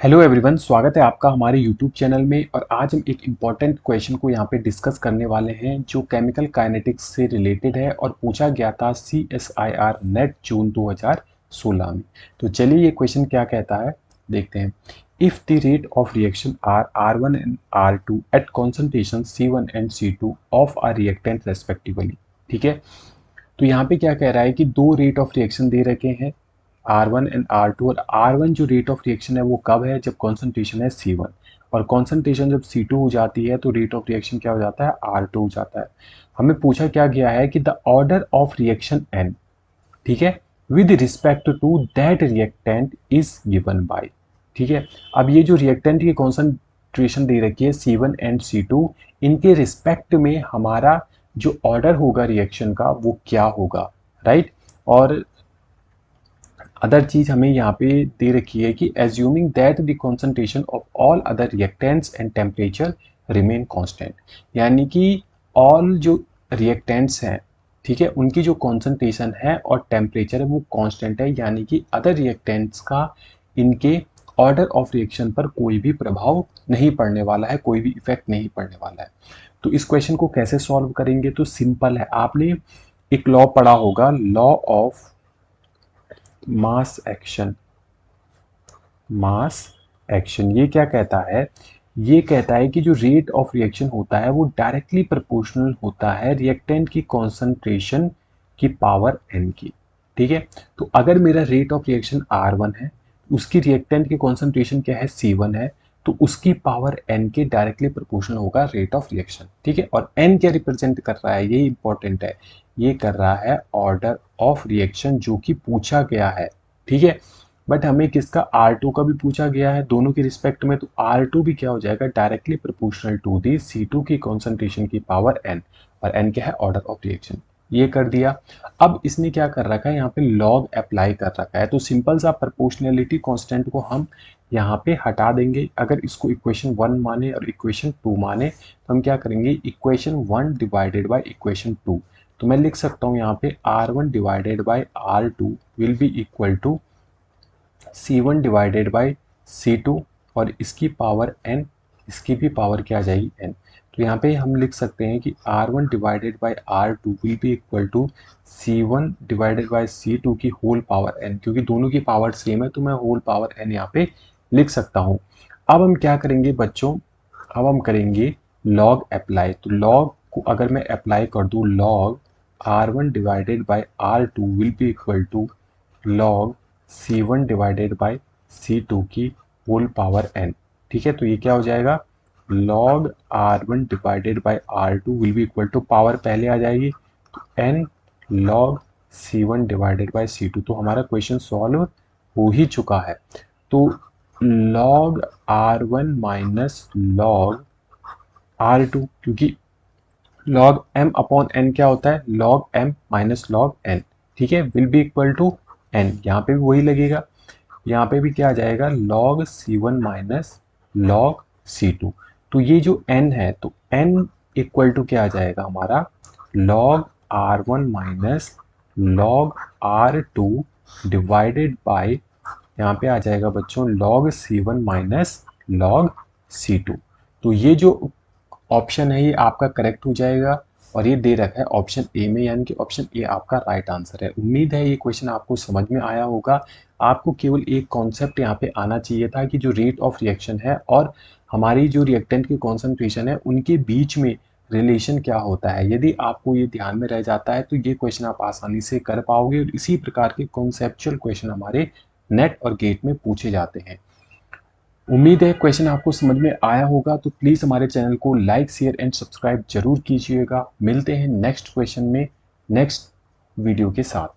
Hello everyone, स्वागत है आपका हमारे यूट्यूब चैनल में। और आज हम एक इम्पॉर्टेंट क्वेश्चन को यहाँ पे डिस्कस करने वाले हैं जो केमिकल काइनेटिक्स से रिलेटेड है और पूछा गया था CSIR नेट जून 2016 में। तो चलिए ये क्वेश्चन क्या कहता है देखते हैं। If the rate of reaction are R1 and R2 at concentration C1 and C2 of our reactant respectively. ठीक है, तो यहाँ पे क्या कह रहा है कि दो रेट ऑफ रिएक्शन दे रखे हैं R1 एंड R2। और R1 जो रेट ऑफ रिएक्शन है वो कब है, जब कॉन्सेंट्रेशन है C1, और कॉन्सेंट्रेशन जब C2 हो जाती है तो रेट ऑफ रिएक्शन क्या हो जाता है, R2 हो जाता है। हमें पूछा क्या गया है कि the order of reaction N, ठीक है, with respect to that reactant is given by. ठीक है, अब ये जो रिएक्टेंट की कॉन्सेंट्रेशन दे रखी है C1 एंड C2, इनके रिस्पेक्ट में हमारा जो ऑर्डर होगा रिएक्शन का वो क्या होगा, राइट। और अदर चीज हमें यहाँ पे दे रखी है कि assuming that the concentration of all other reactants and temperature remain constant, यानी कि ऑल जो रिएक्टेंट्स हैं, ठीक है, उनकी जो कॉन्सेंट्रेशन है और टेम्परेचर है वो कांस्टेंट है, यानी कि अदर रिएक्टेंट्स का इनके ऑर्डर ऑफ रिएक्शन पर कोई भी प्रभाव नहीं पड़ने वाला है, कोई भी इफेक्ट नहीं पड़ने वाला है। तो इस क्वेश्चन को कैसे सॉल्व करेंगे, तो सिंपल है। आपने एक लॉ पढ़ा होगा, law of mass action. Mass action ये क्या कहता है, ये कहता है कि जो रेट ऑफ रिएक्शन होता है वो डायरेक्टली प्रोपोर्शनल होता है रिएक्टेंट की कॉन्सेंट्रेशन की पावर n की। ठीक है, तो अगर मेरा रेट ऑफ रिएक्शन R1 है, उसकी रिएक्टेंट की कॉन्सेंट्रेशन क्या है, C1 है, तो उसकी पावर n के डायरेक्टली प्रोपोर्शनल होगा रेट ऑफ रिएक्शन। ठीक है, और n क्या रिप्रेजेंट कर रहा है, ये इंपॉर्टेंट है, ये कर रहा है ऑर्डर ऑफ रिएक्शन जो कि पूछा गया है। ठीक है, बट हमें किसका, R2 का भी पूछा गया है दोनों के रिस्पेक्ट में, तो R2 भी क्या हो जाएगा, directly proportional to the C2 की कॉन्सेंट्रेशन की पावर n, और n क्या है, ऑर्डर ऑफ रिएक्शन। ये कर दिया। अब इसने क्या कर रखा है, यहाँ पे लॉग अप्लाई कर रखा है, तो सिंपल सा प्रोपोर्शनलिटी कांस्टेंट को हम यहाँ पे हटा देंगे। अगर इसको इक्वेशन 1 माने और इक्वेशन 2 माने तो हम क्या करेंगे, इक्वेशन 1 डिवाइडेड बाय इक्वेशन 2। तो मैं लिख सकता हूँ यहाँ पे R1 divided by R2 will be equal to C1 divided by C2, और इसकी पावर n, इसकी भी पावर क्या आ जाएगी n। तो यहाँ पे हम लिख सकते हैं कि R1 divided by R2 will be equal to C1 divided by C2 की होल पावर n, क्योंकि दोनों की पावर सेम है तो मैं होल पावर n यहाँ पे लिख सकता हूँ। अब हम क्या करेंगे बच्चों, अब हम करेंगे लॉग अप्लाई। तो लॉग को अगर मैं अप्लाई कर दूँ, log R1 divided by R2 will be equal to log C1 divided by C2 की होल पावर n। ठीक है, तो ये क्या हो जाएगा, log R1 divided by R2 will be equal to, power पहले आ जाएगी तो n log C1 divided by C2। तो हमारा क्वेश्चन सॉल्व हो ही चुका है। तो log R1 minus log R2, क्योंकि log m अपॉन n क्या होता है, log m minus log n। ठीक है, will be equal to n, यहाँ पे भी वही लगेगा, यहाँ पे भी क्या आ जाएगा, log C1 minus log C2। तो ये जो n है, तो n इक्वल टू क्या आ जाएगा हमारा, log R1 minus log R2 divided by, यहाँ पे आ जाएगा बच्चों log C1 minus log C2। तो ये जो ऑप्शन है ये आपका करेक्ट हो जाएगा, और ये दे रखा है ऑप्शन ए में, यानी कि ऑप्शन ए आपका राइट आंसर है। उम्मीद है ये क्वेश्चन आपको समझ में आया होगा। आपको केवल एक कॉन्सेप्ट यहाँ पे आना चाहिए था कि जो रेट ऑफ रिएक्शन है और हमारी जो रिएक्टेंट की कॉन्सेंट्रेशन है उनके बीच में रिलेशन क्या होता है। यदि आपको ये ध्यान में रह जाता है तो ये क्वेश्चन आप आसानी से कर पाओगे, और इसी प्रकार के कॉन्सेप्चुअल क्वेश्चन हमारे नेट और गेट में पूछे जाते हैं। उम्मीद है क्वेश्चन आपको समझ में आया होगा, तो प्लीज़ हमारे चैनल को लाइक, शेयर एंड सब्सक्राइब जरूर कीजिएगा। मिलते हैं नेक्स्ट क्वेश्चन में नेक्स्ट वीडियो के साथ।